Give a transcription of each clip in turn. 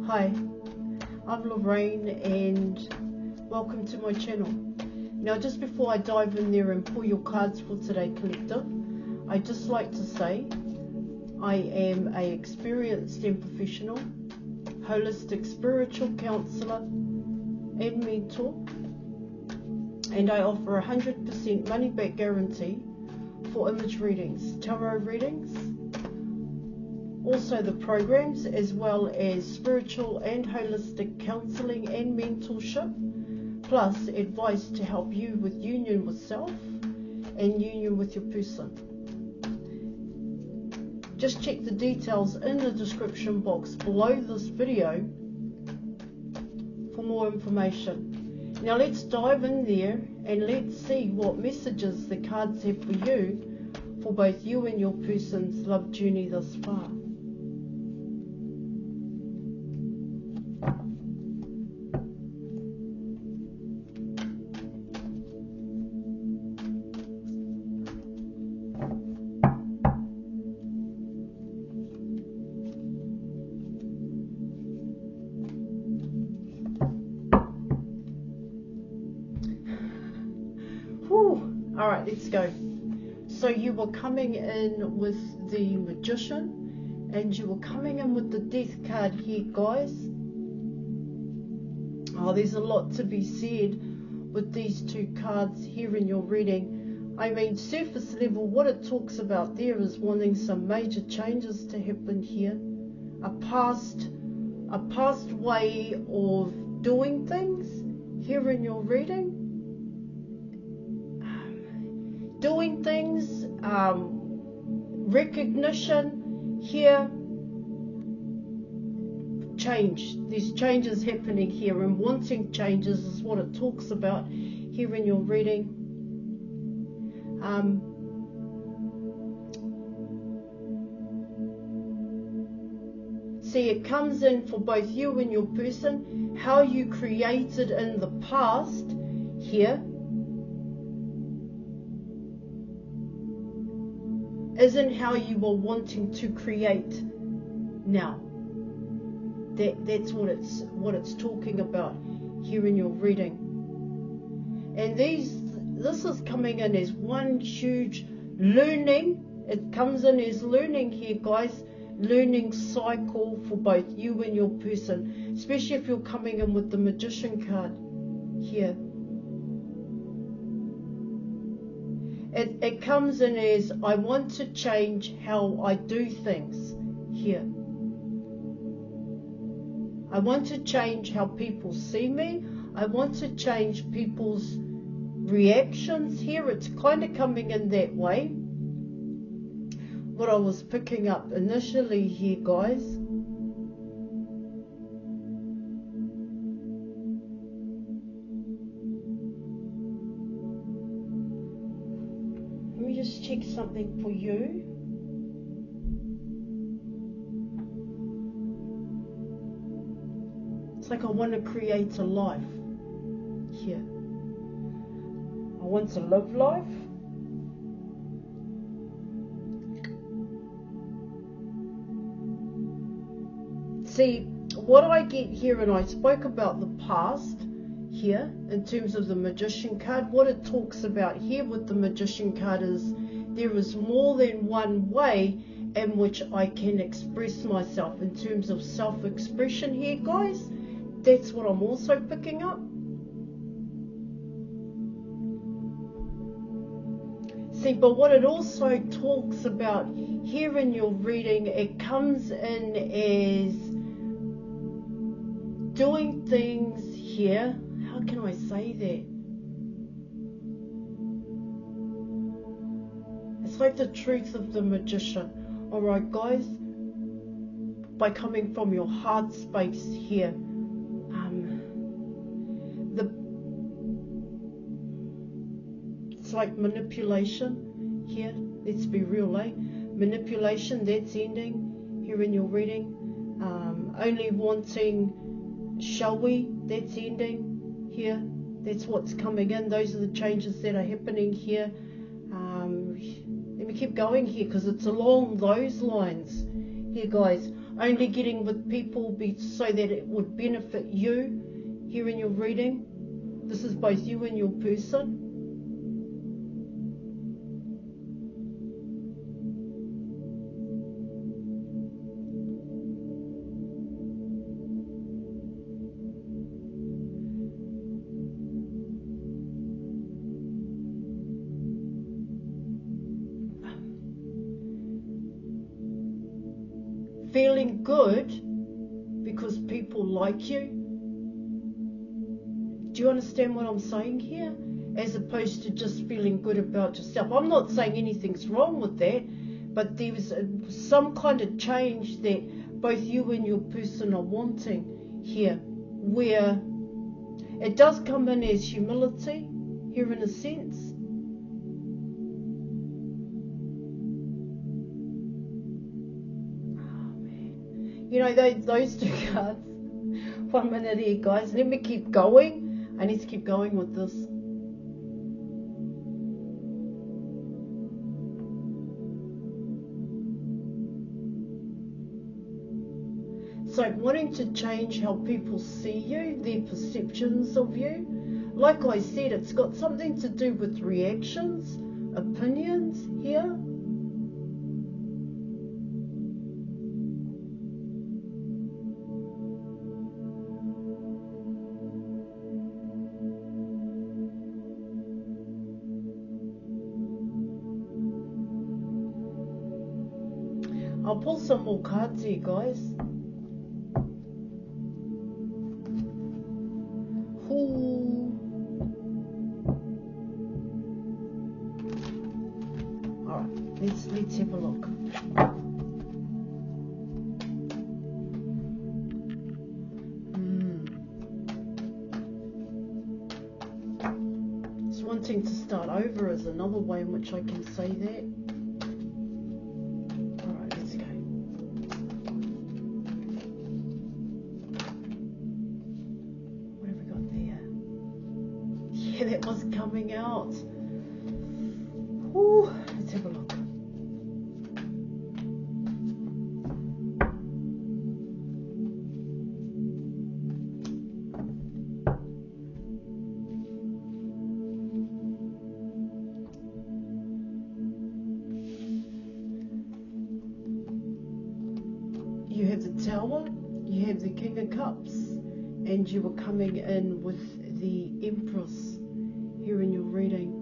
Hi, I'm Lorraine and welcome to my channel. Now just before I dive in there and pull your cards for today, collective, I'd just like to say I am an experienced and professional holistic spiritual counsellor and mentor, and I offer 100% money back guarantee for image readings, tarot readings, also the programs, as well as spiritual and holistic counselling and mentorship, plus advice to help you with union with self and union with your person. Just check the details in the description box below this video for more information. Now let's dive in there and let's see what messages the cards have for you for both you and your person's love journey thus far. Alright, let's go. So you were coming in with the Magician, and you were coming in with the Death card here, guys. Oh, there's a lot to be said with these two cards here in your reading. I mean, surface level, what it talks about there is wanting some major changes to happen here. A past way of doing things here in your reading. Doing things, recognition here, change. There's changes happening here, and wanting changes is what it talks about here in your reading. See, it comes in for both you and your person, how you created in the past here isn't how you were wanting to create now. That's what it's talking about here in your reading. And this is coming in as one huge learning. It comes in as learning here, guys. Learning cycle for both you and your person, especially if you're coming in with the Magician card here. It comes in as, I want to change how I do things here. I want to change how people see me. I want to change people's reactions here. It's kind of coming in that way. What I was picking up initially here, guys. Let me just check something for you. It's like I want to create a life here. I want to live life. See, what I get here, and I spoke about the past here in terms of the Magician card. What it talks about here with the Magician card is there is more than one way in which I can express myself in terms of self-expression here, guys. That's what I'm also picking up. See, but what it also talks about here in your reading, it comes in as doing things here. How can I say that? It's like the truth of the Magician. Alright, guys, by coming from your heart space here, it's like manipulation here. Let's be real, eh? Manipulation, that's ending here in your reading. Only wanting, shall we, that's ending here. That's what's coming in. Those are the changes that are happening here. Let me keep going here because it's along those lines here, guys. only getting with people so that it would benefit you here in your reading. This is both you and your person. Feeling good because people like you. Do you understand what I'm saying here? As opposed to just feeling good about yourself. I'm not saying anything's wrong with that, but there's some kind of change that both you and your person are wanting here, where it does come in as humility here in a sense. You know, those two cards. 1 minute here, guys. Let me keep going. I need to keep going with this. So wanting to change how people see you, their perceptions of you. Like I said, it's got something to do with reactions, opinions here. I'll pull some more cards here, guys. Ooh. All right, let's have a look. Just wanting to start over is another way in which I can say that. That was coming out. Ooh, let's have a look. You have the Tower, you have the King of Cups, and you were coming in with the Empress here in your reading.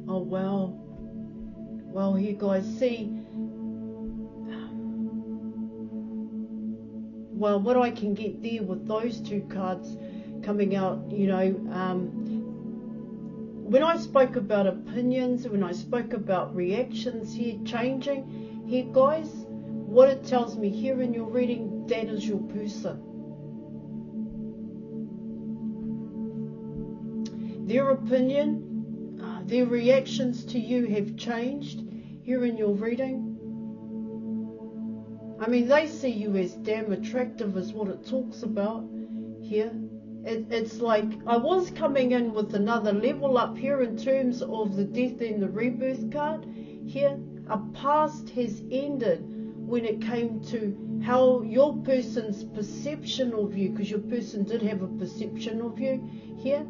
Oh wow. Well, here guys, see, well, what I can get there with those two cards coming out, you know, when I spoke about opinions, when I spoke about reactions here changing, here guys, what it tells me here in your reading, that is your person. Their opinion, their reactions to you have changed here in your reading. I mean, they see you as damn attractive is what it talks about here. It's like I was coming in with another level up here in terms of the death and the rebirth card here. A past has ended when it came to how your person's perception of you, because your person did have a perception of you here,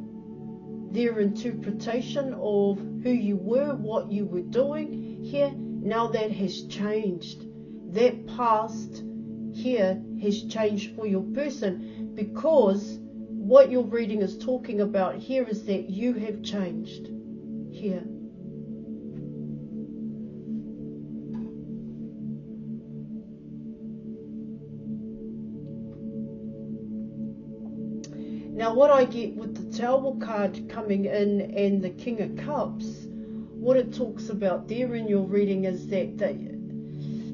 their interpretation of who you were, what you were doing here, now that has changed. That past here has changed for your person, because what your reading is talking about here is that you have changed here. Now what I get with the Tower card coming in and the King of Cups, what it talks about there in your reading is that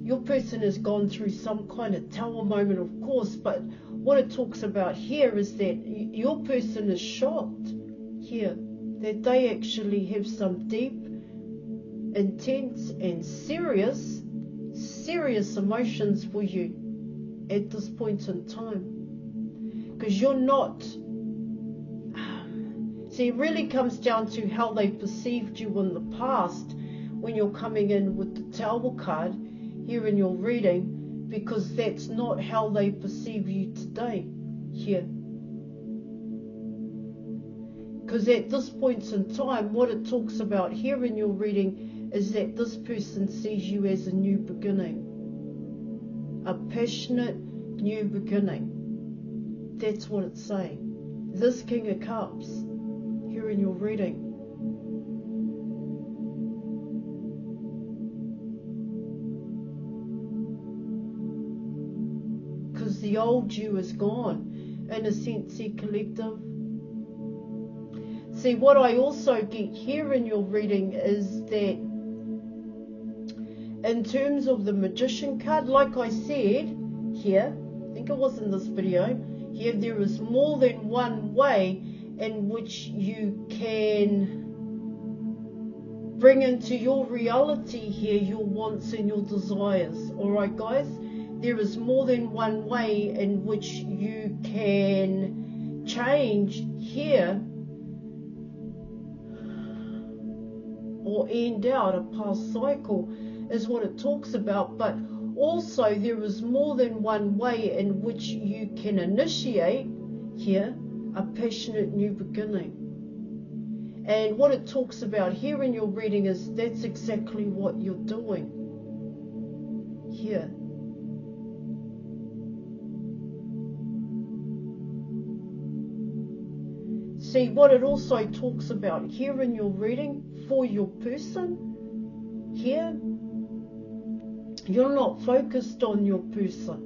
your person has gone through some kind of Tower moment, of course, but what it talks about here is that your person is shocked here, that they actually have some deep intense and serious emotions for you at this point in time. Because you're not... See, it really comes down to how they perceived you in the past when you're coming in with the Tower card here in your reading, because that's not how they perceive you today here. Because at this point in time, what it talks about here in your reading is that this person sees you as a new beginning. A passionate new beginning. That's what it's saying. This King of Cups here in your reading. Because the old you is gone, in a sense, collective. See, what I also get here in your reading is that in terms of the Magician card, like I said here, I think it was in this video, here there is more than one way in which you can bring into your reality here your wants and your desires. Alright guys, there is more than one way in which you can change here or end out a past cycle is what it talks about, but also there is more than one way in which you can initiate here a passionate new beginning. And what it talks about here in your reading is that's exactly what you're doing here. See, what it also talks about here in your reading for your person here, you're not focused on your person,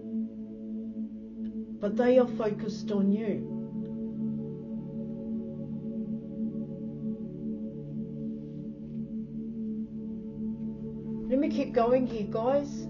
but they are focused on you. Let me keep going here, guys.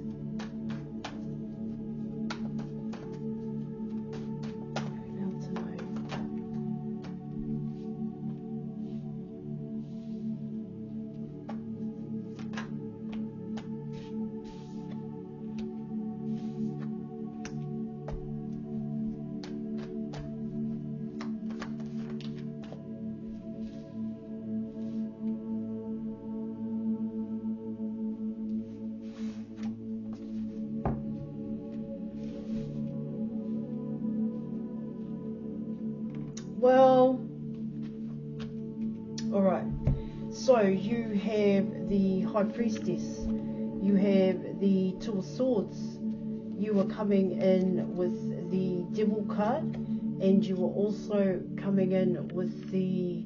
Well, alright, so you have the High Priestess, you have the Two of Swords, you are coming in with the Devil card, and you are also coming in with the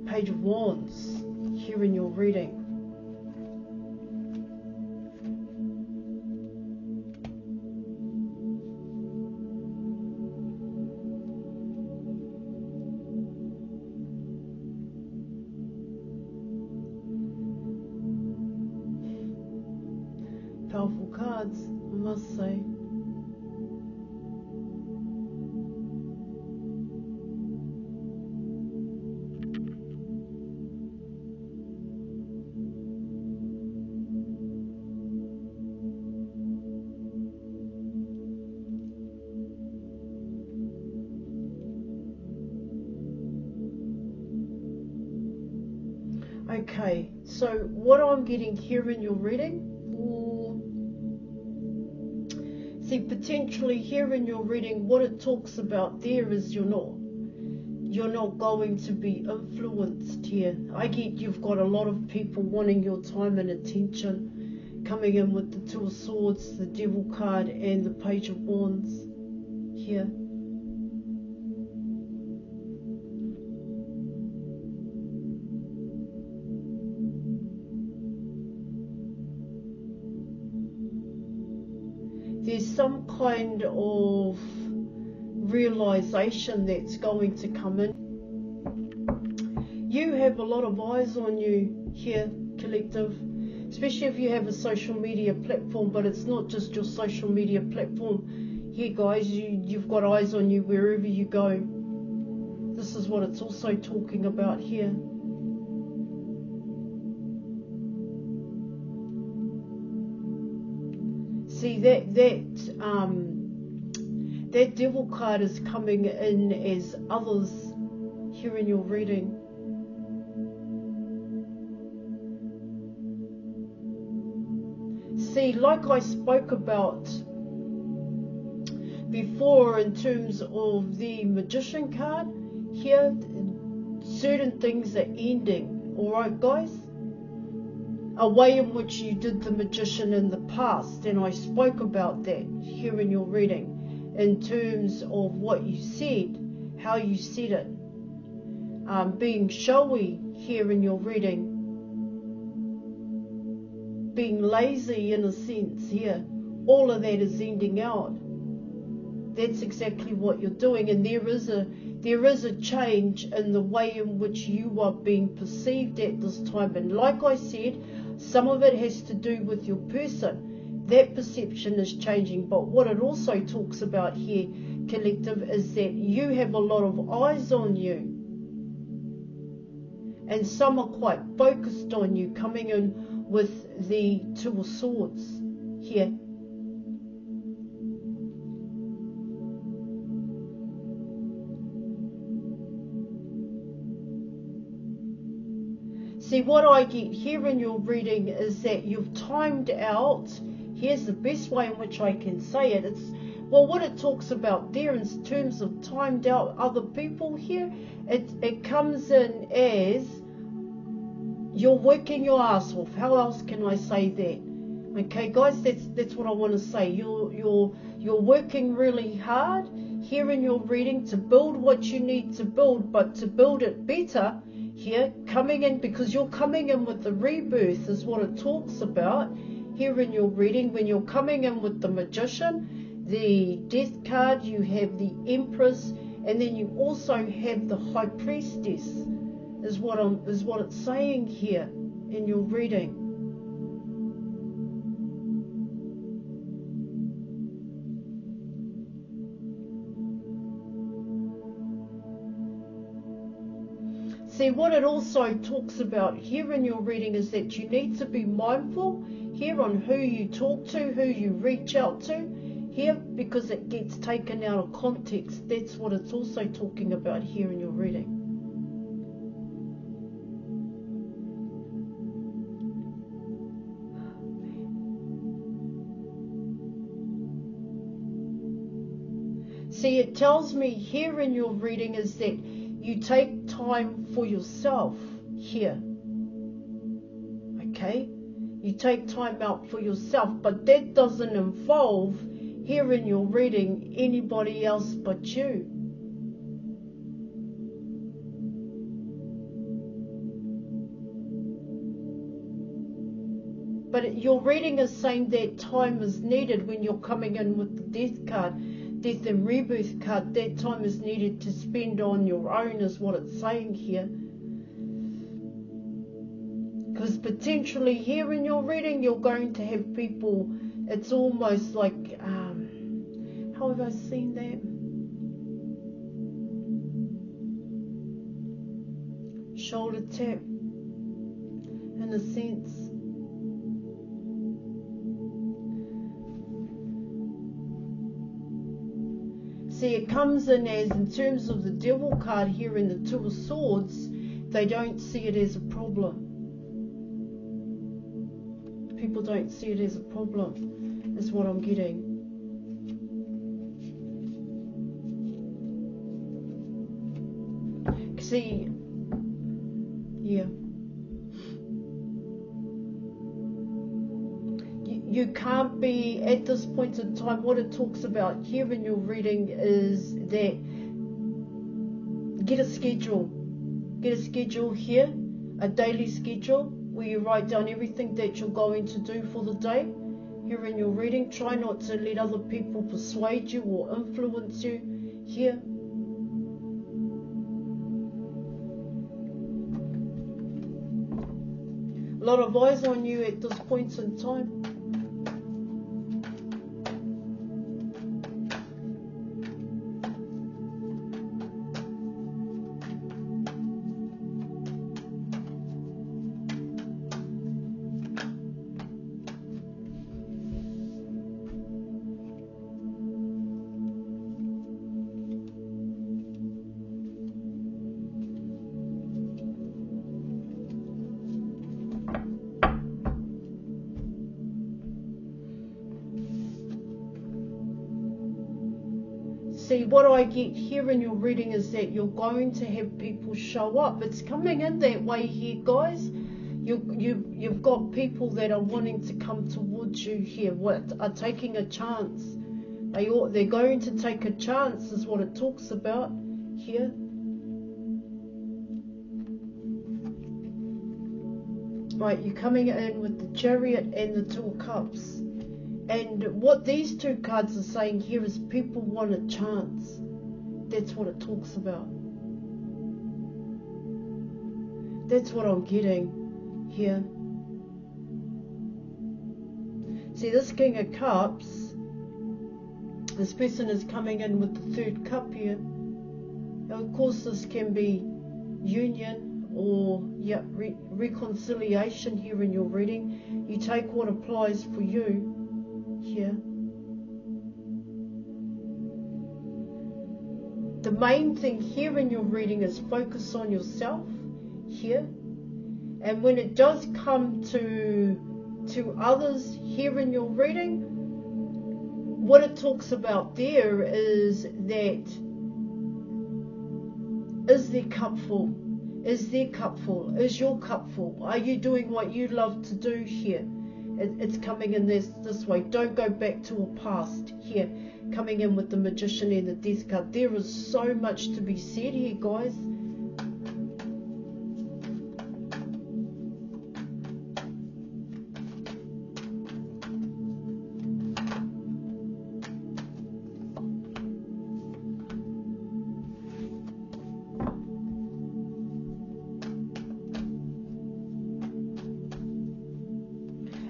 Page of Wands here in your reading. Powerful cards, I must say. Okay, so what I'm getting here in your reading, see, potentially here in your reading, what it talks about there is you're not going to be influenced here. I get you've got a lot of people wanting your time and attention, coming in with the Two of Swords, the Devil card, and the Page of Wands here. There's some kind of realization that's going to come in. You have a lot of eyes on you here, collective, especially if you have a social media platform, but it's not just your social media platform here, guys. You've got eyes on you wherever you go. This is what it's also talking about here. See, that devil card is coming in as others here in your reading. See, like I spoke about before in terms of the Magician card, here certain things are ending, alright guys? A way in which you did the Magician in the past, and I spoke about that here in your reading in terms of what you said, how you said it, being showy here in your reading, being lazy in a sense here. All of that is ending out. That's exactly what you're doing, and there is a change in the way in which you are being perceived at this time. And like I said, some of it has to do with your person. That perception is changing, but what it also talks about here, collective, is that you have a lot of eyes on you, and some are quite focused on you, coming in with the Two of Swords here. See, what I get here in your reading is that you've timed out. Here's the best way in which I can say it. It's, well, what it talks about there in terms of timed out other people here, it comes in as you're working your ass off. How else can I say that? Okay, guys, that's what I want to say. You're working really hard here in your reading to build what you need to build, but to build it better. Here, coming in, because you're coming in with the rebirth is what it talks about here in your reading. When you're coming in with the Magician, the Death card, you have the Empress, and then you also have the High Priestess, is what it's saying here in your reading. See, what it also talks about here in your reading is that you need to be mindful here on who you talk to, who you reach out to here, because it gets taken out of context. That's what it's also talking about here in your reading. See, it tells me here in your reading is that you take time for yourself here. Okay? You take time out for yourself, but that doesn't involve here in your reading anybody else but you. But your reading is saying that time is needed when you're coming in with the Death card. Death and Rebirth card, that time is needed to spend on your own is what it's saying here. Because potentially here in your reading you're going to have people, it's almost like, how have I seen that? Shoulder tap, in a sense. See, it comes in as, in terms of the Devil card here in the Two of Swords, they don't see it as a problem. People don't see it as a problem, is what I'm getting. See, yeah. You can't be, at this point in time, what it talks about here in your reading is that get a schedule. Get a schedule here, a daily schedule, where you write down everything that you're going to do for the day. Here in your reading, try not to let other people persuade you or influence you here. A lot of eyes on you at this point in time. See, what I get here in your reading is that you're going to have people show up. It's coming in that way here, guys. You've got people that are wanting to come towards you here, what are taking a chance. They're going to take a chance is what it talks about here. Right, you're coming in with the Chariot and the Two of Cups. And what these two cards are saying here is people want a chance. That's what it talks about. That's what I'm getting here. See, this King of Cups, this person is coming in with the Third Cup here. Now, of course, this can be union or reconciliation here in your reading. You take what applies for you here. The main thing here in your reading is focus on yourself here. And when it does come to others here in your reading, what it talks about there is that, is their cup full? Is their cup full? Is your cup full? Are you doing what you love to do here? It's coming in this way. Don't go back to a past here. Coming in with the Magician and the Death card. There is so much to be said here, guys.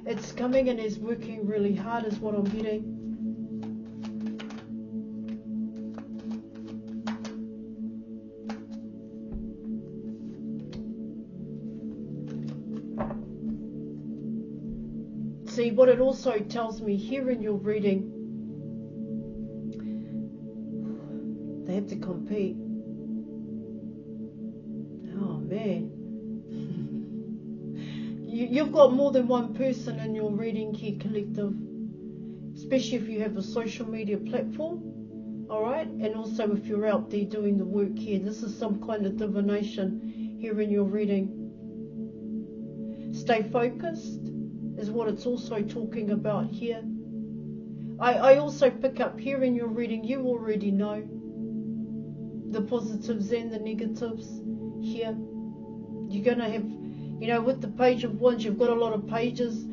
It's coming and is working really hard is what I'm getting. See, what it also tells me here in your reading, they have to compete. Oh man. You've got more than one person in your reading here, collective, especially if you have a social media platform, alright, and also if you're out there doing the work here. This is some kind of divination here in your reading. Stay focused is what it's also talking about here. I also pick up here in your reading, you already know the positives and the negatives here. You're going to have, you know, with the Page of Wands, you've got a lot of pages.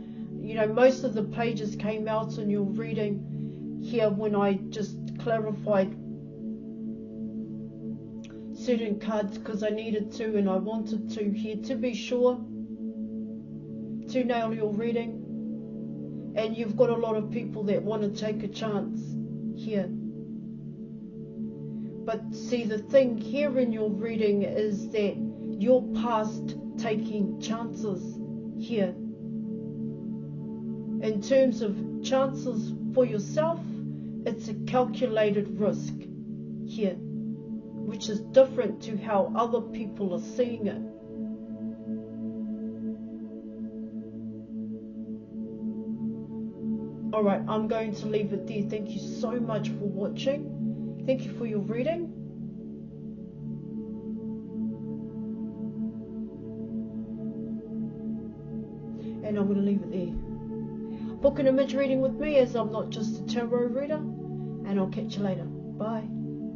You know, most of the pages came out in your reading here when I just clarified certain cards because I needed to and I wanted to here to be sure to nail your reading. And you've got a lot of people that want to take a chance here. But see, the thing here in your reading is that you're past taking chances here. In terms of chances for yourself, it's a calculated risk here, which is different to how other people are seeing it. Alright, I'm going to leave it there. Thank you so much for watching. Thank you for your reading. And I'm going to leave it there. Book an image reading with me, as I'm not just a tarot reader. And I'll catch you later. Bye.